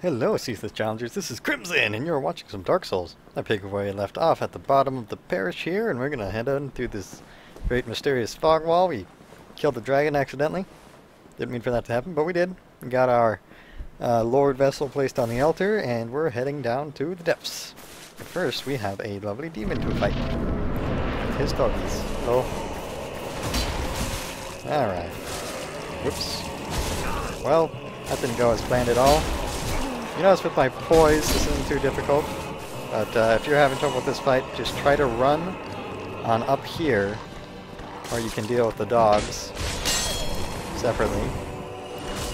Hello, Ceaseless Challengers, this is Crimson, and you're watching some Dark Souls. I pick up where you left off at the bottom of the parish here, and we're gonna head on through this great mysterious fog wall. We killed the dragon accidentally. Didn't mean for that to happen, but we did. We got our Lord Vessel placed on the altar, and we're heading down to the depths. But first, we have a lovely demon to fight with his doggies. Oh. Alright. Whoops. Well, that didn't go as planned at all. You notice with my poise, this isn't too difficult, but if you're having trouble with this fight, just try to run on up here, where you can deal with the dogs separately.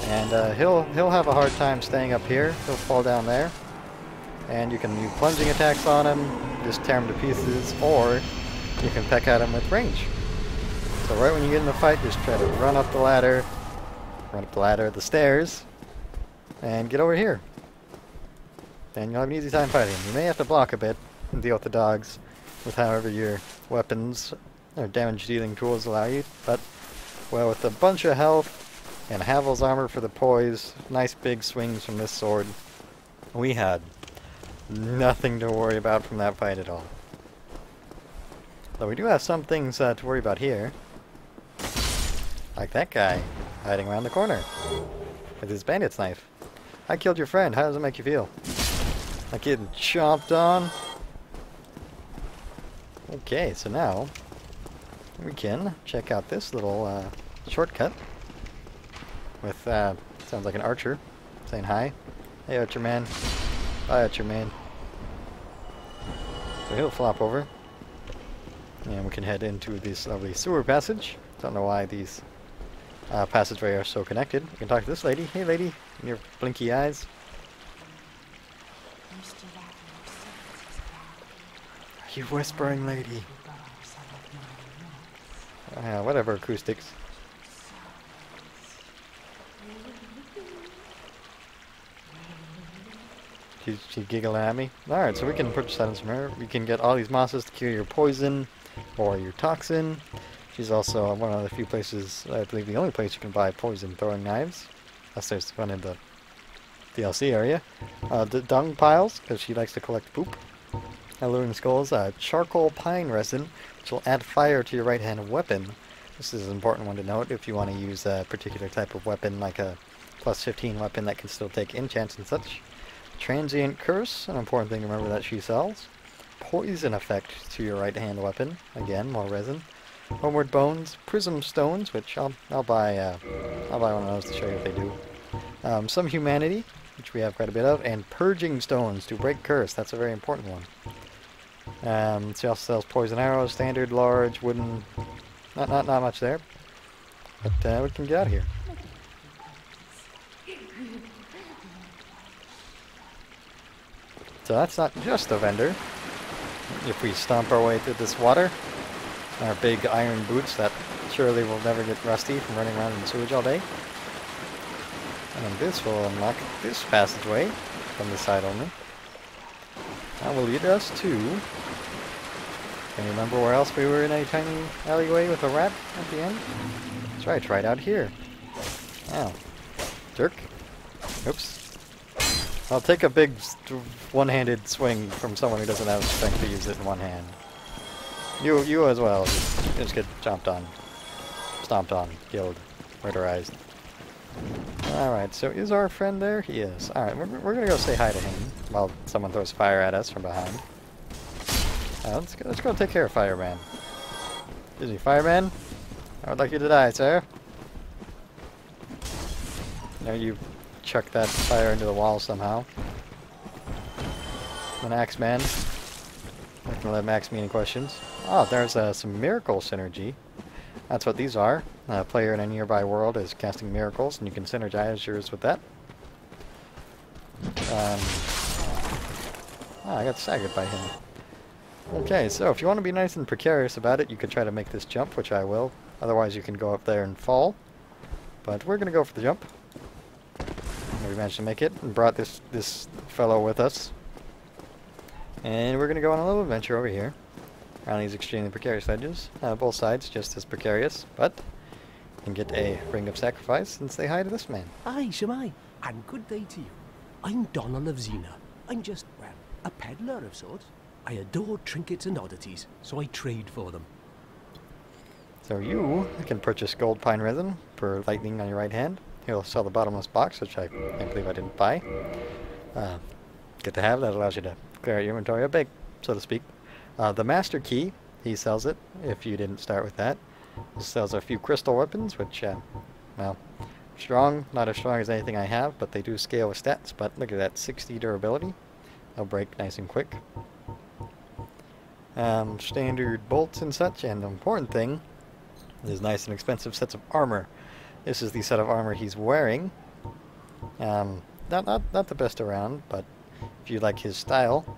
And he'll have a hard time staying up here. He'll fall down there, and you can use plunging attacks on him, just tear him to pieces, or you can peck at him with range. So right when you get in the fight, just try to run up the ladder, the stairs, and get over here. And you'll have an easy time fighting. You may have to block a bit and deal with the dogs with however your weapons or damage-dealing tools allow you, but, well, with a bunch of health and Havel's armor for the poise, nice big swings from this sword, we had nothing to worry about from that fight at all. Though we do have some things to worry about here. Like that guy hiding around the corner with his bandit's knife. I killed your friend. How does it make you feel? Like getting chomped on? Okay, so now we can check out this little shortcut with, sounds like an archer saying hi. Hey, archer man. Bye, archer man. So he'll flop over. And we can head into this lovely sewer passage. Don't know why these passageways are so connected. We can talk to this lady. Hey, lady. Your blinky eyes. Are you whispering, lady? Whatever, acoustics. She giggled at me. Alright, so we can purchase items from her. We can get all these mosses to cure your poison or your toxin. She's also one of the few places, I believe the only place you can buy poison throwing knives. Unless there's one in the DLC area. The dung piles, because she likes to collect poop. Alluring skulls, charcoal pine resin, which will add fire to your right-hand weapon. This is an important one to note if you want to use a particular type of weapon, like a plus 15 weapon that can still take enchants and such. Transient curse, an important thing to remember that she sells. Poison effect to your right-hand weapon, again, more resin. Homeward bones, prism stones, which I'll buy one of those to show you what they do. Some humanity, which we have quite a bit of, and purging stones to break curse. That's a very important one. She also sells poison arrows, standard, large, wooden. Not much there, but we can get out of here. So that's not just a vendor. If we stomp our way through this water, our big iron boots that surely will never get rusty from running around in the sewage all day. And this will unlock this passageway from the side only. That will lead us to... Can you remember where else we were in a tiny alleyway with a rat at the end? That's right out here. Ow. Jerk. Oops. I'll take a big one-handed swing from someone who doesn't have strength to use it in one hand. You as well. Just get chomped on. Stomped on. Killed. Murderized. Alright, so is our friend there? He is. Alright, we're gonna go say hi to him while someone throws fire at us from behind. Let's go take care of Fireman. Is he Fireman? I would like you to die, sir. Now you chuck that fire into the wall somehow. An axe man. Not gonna let him ask me any questions. Oh, there's some miracle synergy. That's what these are. A player in a nearby world is casting miracles, and you can synergize yours with that. I got staggered by him. Okay, so if you want to be nice and precarious about it, you could try to make this jump, which I will. Otherwise, you can go up there and fall. But we're going to go for the jump. And we managed to make it, and brought this fellow with us. And we're going to go on a little adventure over here. Around these extremely precarious edges. Both sides just as precarious, but you can get a ring of sacrifice and say hi to this man. Aye, Shemai, and good day to you. I'm Donald of Xena. I'm just, well, a peddler of sorts. I adore trinkets and oddities, so I trade for them. So you can purchase gold pine resin for lightning on your right hand. He'll sell the bottomless box, which I can't believe I didn't buy. Good to have. That allows you to clear out your inventory a bit, so to speak. The master key, he sells it, if you didn't start with that. He sells a few crystal weapons, which, well, strong, not as strong as anything I have, but they do scale with stats. But look at that, 60 durability. They'll break nice and quick. Standard bolts and such, and the important thing is nice and expensive sets of armor. This is the set of armor he's wearing. Not the best around, but if you like his style,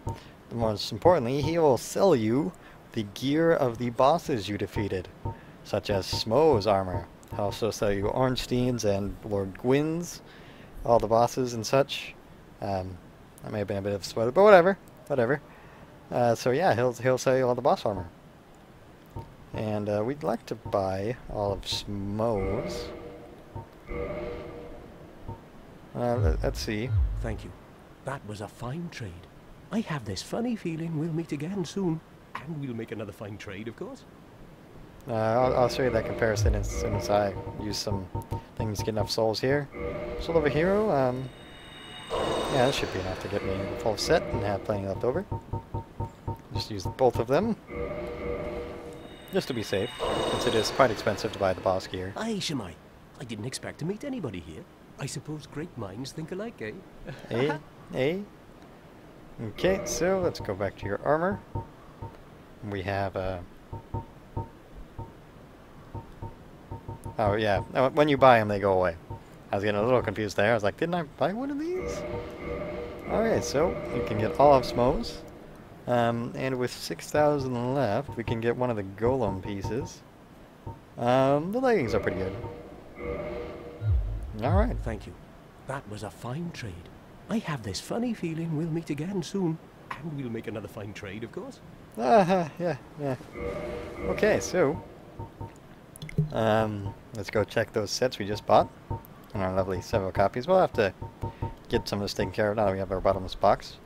most importantly, he will sell you the gear of the bosses you defeated, such as Smo's armor. He'll also sell you Ornstein's and Lord Gwyn's, all the bosses and such. That may have been a bit of a spoiler, but whatever. So yeah, he'll sell you all the boss armor. And we'd like to buy all of Smo's. Let's see. Thank you. That was a fine trade. I have this funny feeling we'll meet again soon. And we'll make another fine trade, of course. I'll show you that comparison as soon as I use some things to get enough souls here. Soul of a Hero, yeah, that should be enough to get me a full set and have plenty left over. Just use both of them, just to be safe, since it is quite expensive to buy the boss gear. Aye, Shemai. I didn't expect to meet anybody here. I suppose great minds think alike, eh? Okay, so let's go back to your armor. We have oh yeah, when you buy them they go away. I was getting a little confused there. I was like, didn't I buy one of these? Alright, so you can get all of Smo's. And with 6,000 left, we can get one of the golem pieces. The leggings are pretty good. Alright. Thank you. That was a fine trade. I have this funny feeling we'll meet again soon. And we'll make another fine trade, of course. Yeah. Okay, so let's go check those sets we just bought on our lovely several copies. We'll have to get some of this taken care of now that we have our bottomless box.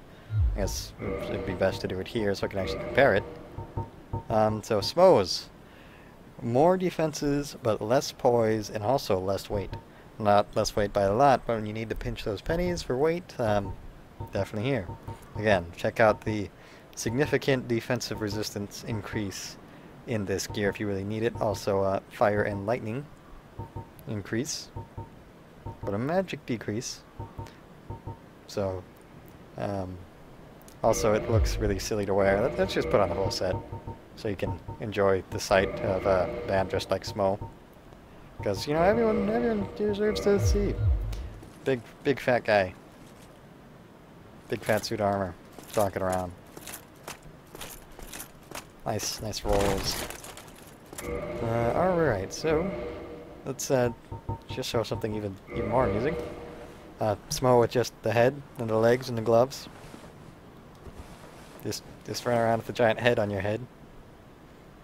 I guess it'd be best to do it here so I can actually compare it. So Smo's, more defenses but less poise and also less weight. Not less weight by a lot, but when you need to pinch those pennies for weight, definitely here. Again, check out the significant defensive resistance increase in this gear if you really need it. Also fire and lightning increase, but a magic decrease. So also it looks really silly to wear. Let's just put on the whole set so you can enjoy the sight of a band dressed like Smo. Because, you know, everyone deserves to see big fat guy, big fat suit armor, stalking around. Nice rolls. Alright, so let's just show something even more amusing. Smo with just the head and the legs and the gloves. Just run around with the giant head on your head.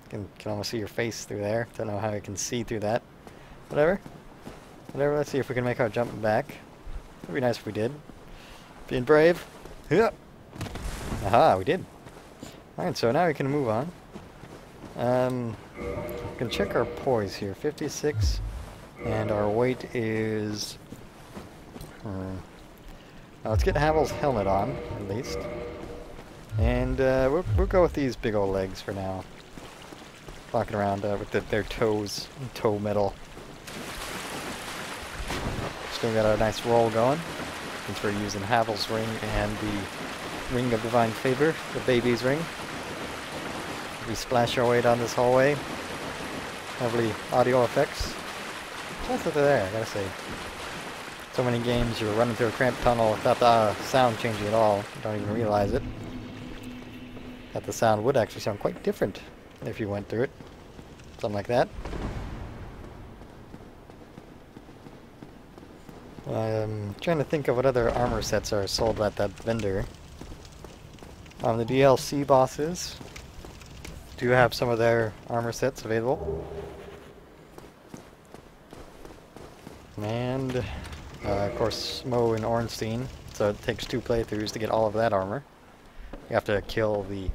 Can almost see your face through there. Don't know how you can see through that. Whatever, let's see if we can make our jump back. It'd be nice if we did. Being brave. Yeah. Aha, we did. Alright, so now we can move on. Gonna check our poise here. 56, and our weight is... now let's get Havel's helmet on, at least. And we'll go with these big old legs for now. Walking around with their toes, toe metal. Still got our nice roll going, since we're using Havel's ring and the Ring of Divine Favor, the baby's ring. We splash our way down this hallway. Lovely audio effects. Just that they're there, I gotta say. So many games you're running through a cramped tunnel without the sound changing at all. You don't even realize it. That the sound would actually sound quite different if you went through it. Something like that. I'm trying to think of what other armor sets are sold at that vendor. The DLC bosses do have some of their armor sets available. And, of course, Smo and Ornstein so it takes 2 playthroughs to get all of that armor. You have to kill the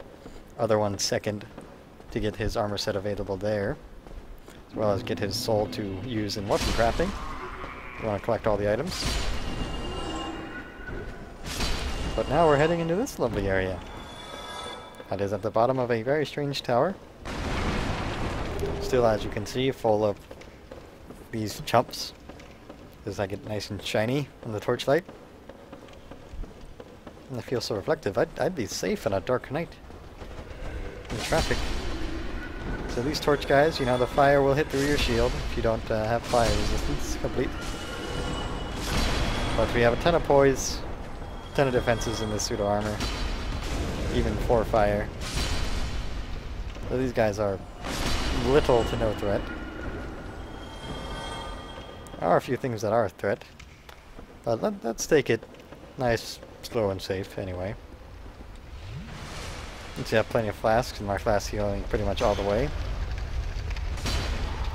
other one second to get his armor set available there, as well as get his soul to use in weapon crafting. You want to collect all the items. But now we're heading into this lovely area. That is at the bottom of a very strange tower. Still, as you can see, full of these chumps. As I get nice and shiny in the torchlight. And I feel so reflective. I'd be safe in a dark night. In traffic. So these torch guys, you know, the fire will hit through your shield if you don't have fire resistance complete. But we have a ton of poise, a ton of defenses in this pseudo armor, even for fire. So these guys are little to no threat. There are a few things that are a threat, but let's take it nice, slow, and safe anyway. Since you have plenty of flasks, and my flask healing pretty much all the way.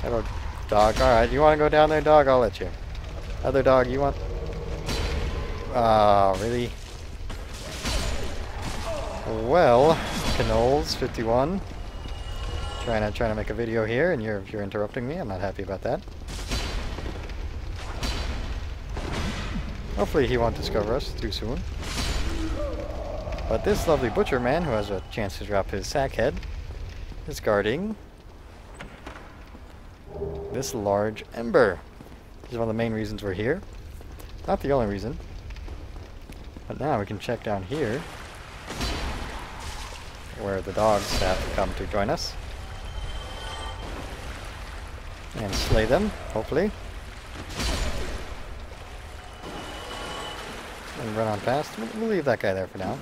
Hello, dog. Alright, you want to go down there, dog? I'll let you. Other dog, you want... Ah, really? Well, Canoles51. Trying to make a video here, and you're interrupting me. I'm not happy about that. Hopefully he won't discover us too soon. But this lovely butcher man, who has a chance to drop his sack head, is guarding this large ember. This is one of the main reasons we're here. Not the only reason. But now we can check down here, where the dogs have come to join us. And slay them, hopefully. And run on past. We'll leave that guy there for now.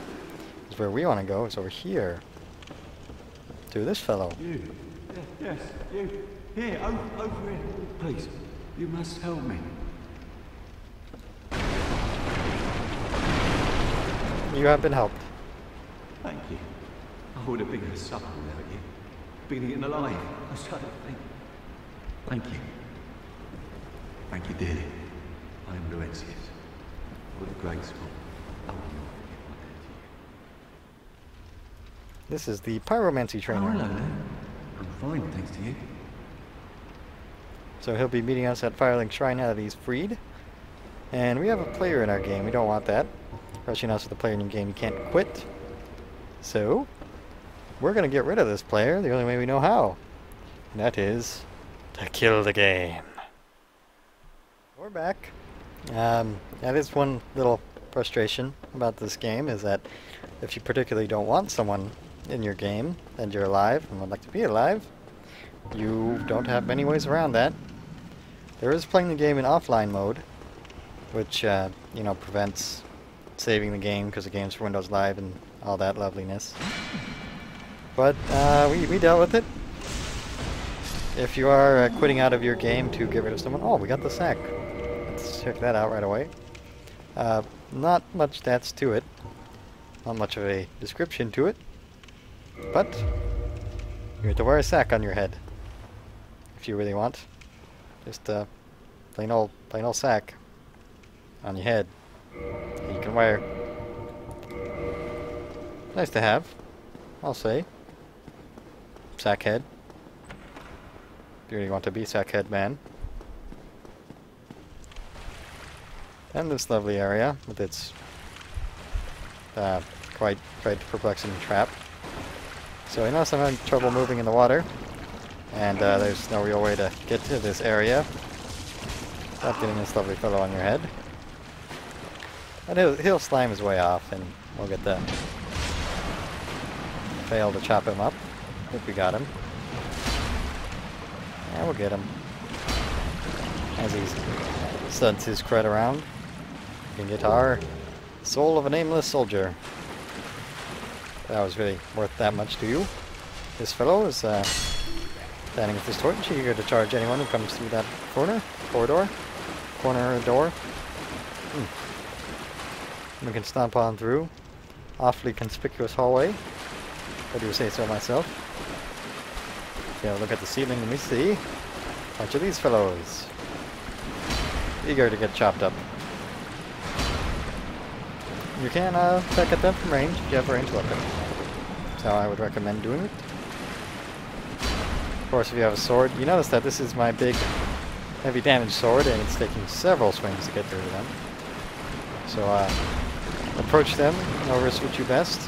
Because where we want to go is over here. To this fellow. You. Yes, you. Here, over here. Please, you must help me. You have been helped. Thank you. I would have been a supper without you. Been eaten alive. I shudder to think. Thank you. Thank you dearly. I am Laurentius. What a great sport. I will not forget my debt to you. This is the pyromancy trainer. Oh, hello there. I'm fine, thanks to you. So he'll be meeting us at Firelink Shrine now that he's freed. And we have a player in our game. We don't want that. Rushing us with a player in your game, you can't quit. So, we're going to get rid of this player the only way we know how. And that is to kill the game. We're back. That is one little frustration about this game, is that if you particularly don't want someone in your game and you're alive and would like to be alive, you don't have many ways around that. There is playing the game in offline mode, which, you know, prevents saving the game because the game's for Windows Live and all that loveliness. But we dealt with it. If you are quitting out of your game to get rid of someone... Oh, we got the sack. Let's check that out right away. Not much stats to it. Not much of a description to it. But you have to wear a sack on your head. If you really want. Just plain old sack on your head. You can wear. Nice to have, I'll say. Sackhead. If you really want to be Sackhead man. And this lovely area with its quite perplexing trap. So I notice I'm having trouble moving in the water, and there's no real way to get to this area without getting this lovely fellow on your head. And he'll slime his way off, and we'll get the fail to chop him up. I think we got him. Yeah, we'll get him. As he studs his cred around. You can get our Soul of a Nameless Soldier. That was really worth that much to you. This fellow is standing with his torch, eager to charge anyone who comes through that corner door. We can stomp on through. Awfully conspicuous hallway. I do say so myself. Yeah, look at the ceiling and we see a bunch of these fellows. Eager to get chopped up. You can attack at them from range if you have a ranged weapon. That's how I would recommend doing it. Of course, if you have a sword, you notice that this is my big heavy damage sword, and it's taking several swings to get rid of them. So approach them, however suits you best.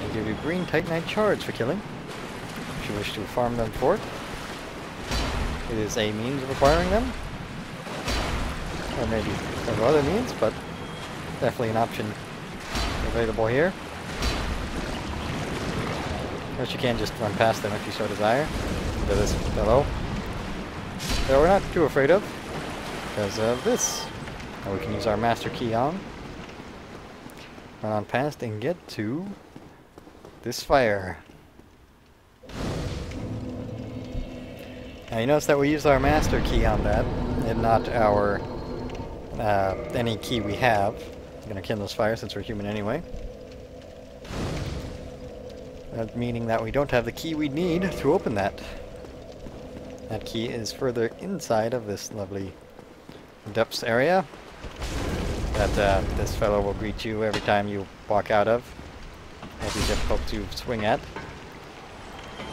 I'll give you green Titanite shards for killing, if you wish to farm them for it. It is a means of acquiring them. Or maybe several other means, but definitely an option available here. Of course, you can just run past them if you so desire. Into this fellow. That we're not too afraid of, because of this. And we can use our master key on. Run on past and get to this fire. Now you notice that we use our master key on that, and not our any key we have. I'm gonna kindle this fire since we're human anyway. That meaning that we don't have the key we need to open that. That key is further inside of this lovely depths area that this fellow will greet you every time you walk out of. It'll be difficult to swing at.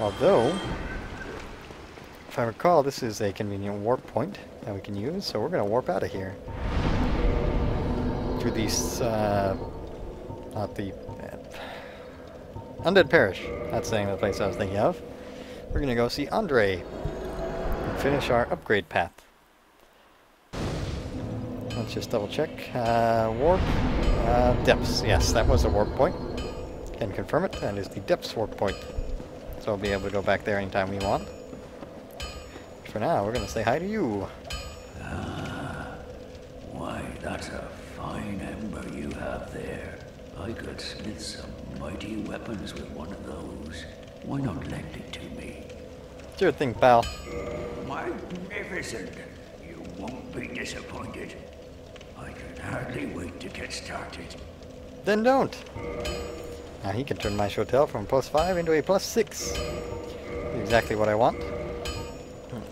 Although, if I recall, this is a convenient warp point that we can use, so we're going to warp out of here. Through these, not the... Undead Parish. That's the name of the place I was thinking of. We're going to go see Andre and finish our upgrade path. Let's just double check. Warp. Depths. Yes, that was a warp point. Can confirm it. That is the depths warp point. So we'll be able to go back there anytime we want. For now, we're going to say hi to you. Why, that's a fine ember you have there. I could smith some mighty weapons with one of those. Why not lend it to me? Sure thing, pal. Magnificent! You won't be disappointed. I can hardly wait to get started. Then don't. Now he can turn my Shotel from +5 into a +6. Exactly what I want.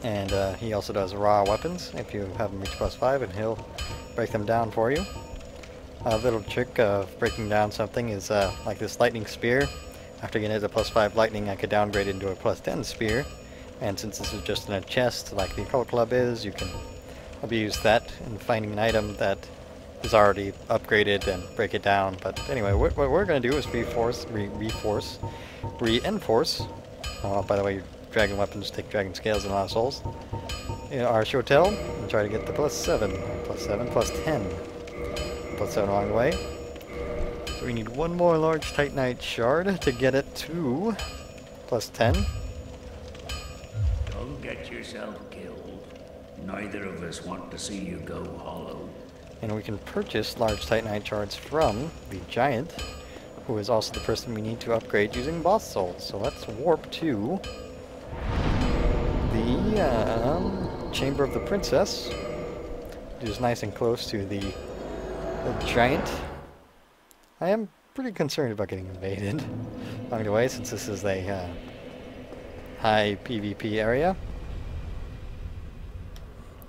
And he also does raw weapons if you have him reach +5, and he'll break them down for you. A little trick of breaking down something is like this lightning spear. After getting it to +5 lightning, I could downgrade it into a +10 spear. And since this is just in a chest, like the Occult Club is, you can abuse that in finding an item that is already upgraded and break it down. But anyway, what we're going to do is reinforce. Oh, by the way, dragon weapons take dragon scales and a lot of souls. Our Shotel, and try to get the +7, +7, +10. +7 along the way. So we need one more large Titanite shard to get it to +10. Don't get yourself killed. Neither of us want to see you go hollow. And we can purchase large Titanite shards from the giant, who is also the person we need to upgrade using boss souls. So let's warp to the Chamber of the Princess, which is nice and close to the giant. I am pretty concerned about getting invaded along the way, since this is a high PvP area.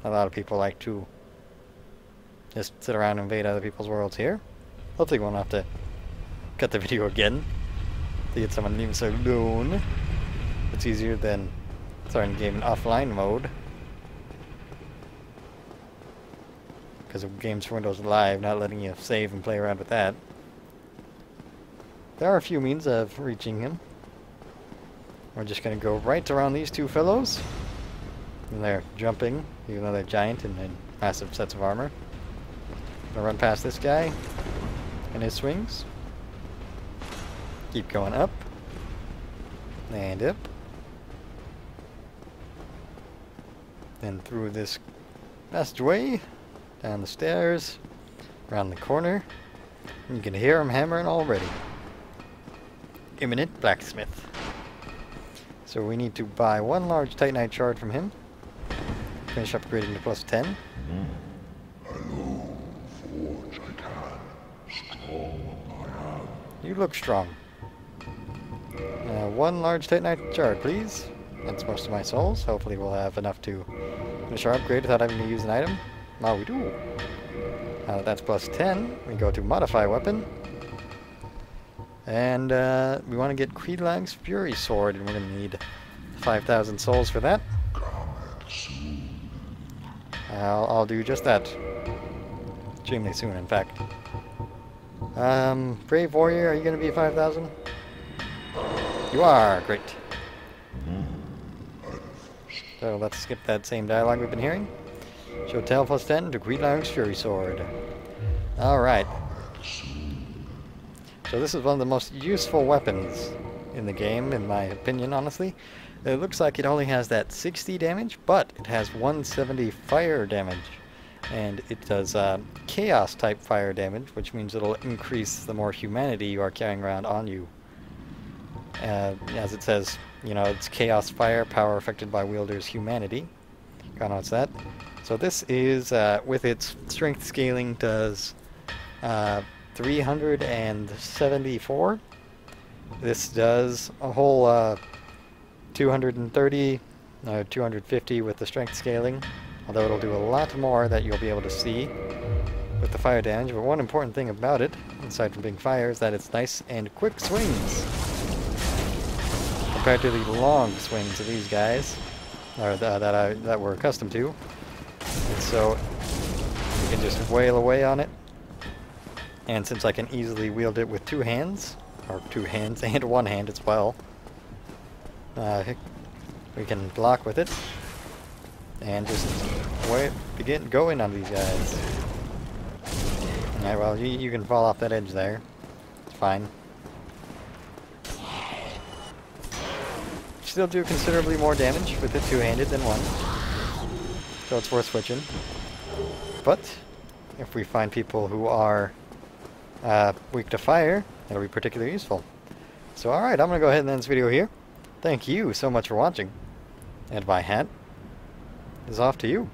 A lot of people like to just sit around and invade other people's worlds here. Hopefully we won't have to cut the video again to get someone leaving us alone. It's easier than starting the game in offline mode, because of Games for Windows Live not letting you save and play around with that. There are a few means of reaching him. We're just going to go right around these two fellows. And they're jumping, even though they're giant and in massive sets of armor. Gonna run past this guy and his swings. Keep going up. And up. Then through this passageway, down the stairs, around the corner. And you can hear him hammering already. Imminent blacksmith. So we need to buy one large Titanite shard from him. Finish upgrading to +10. Hello, forge I can. Strong I am. You look strong. One large Titanite shard, please. That's most of my souls. Hopefully we'll have enough to finish our upgrade without having to use an item. Now we do. Now that that's plus 10, we go to modify weapon. And we want to get Creedlag's Fury Sword, and we're going to need 5,000 souls for that. I'll do just that. Extremely soon, in fact. Brave Warrior, are you going to be 5,000? You are! Great. So let's skip that same dialogue we've been hearing. Show tail plus 10 to Creedlag's Fury Sword. Alright. So this is one of the most useful weapons in the game, in my opinion, honestly. It looks like it only has that 60 damage, but it has 170 fire damage. And it does chaos type fire damage, which means it'll increase the more humanity you are carrying around on you. As it says, you know, it's chaos fire, power affected by wielder's humanity. God knows that. So this is, with its strength scaling, does 374. This does a whole 230, 250 with the strength scaling. Although it'll do a lot more that you'll be able to see with the fire damage. But one important thing about it, aside from being fire, is that it's nice and quick swings. Compared to the long swings of these guys, or that we're accustomed to. And so you can just wail away on it. And since I can easily wield it with two hands, or two hands and one hand as well, we can block with it. And just begin going on these guys. Alright, well, you can fall off that edge there. It's fine. Still do considerably more damage with it two-handed than one. So it's worth switching. But if we find people who are weak to fire, it'll be particularly useful. So alright, I'm going to go ahead and end this video here. Thank you so much for watching. And my hat is off to you.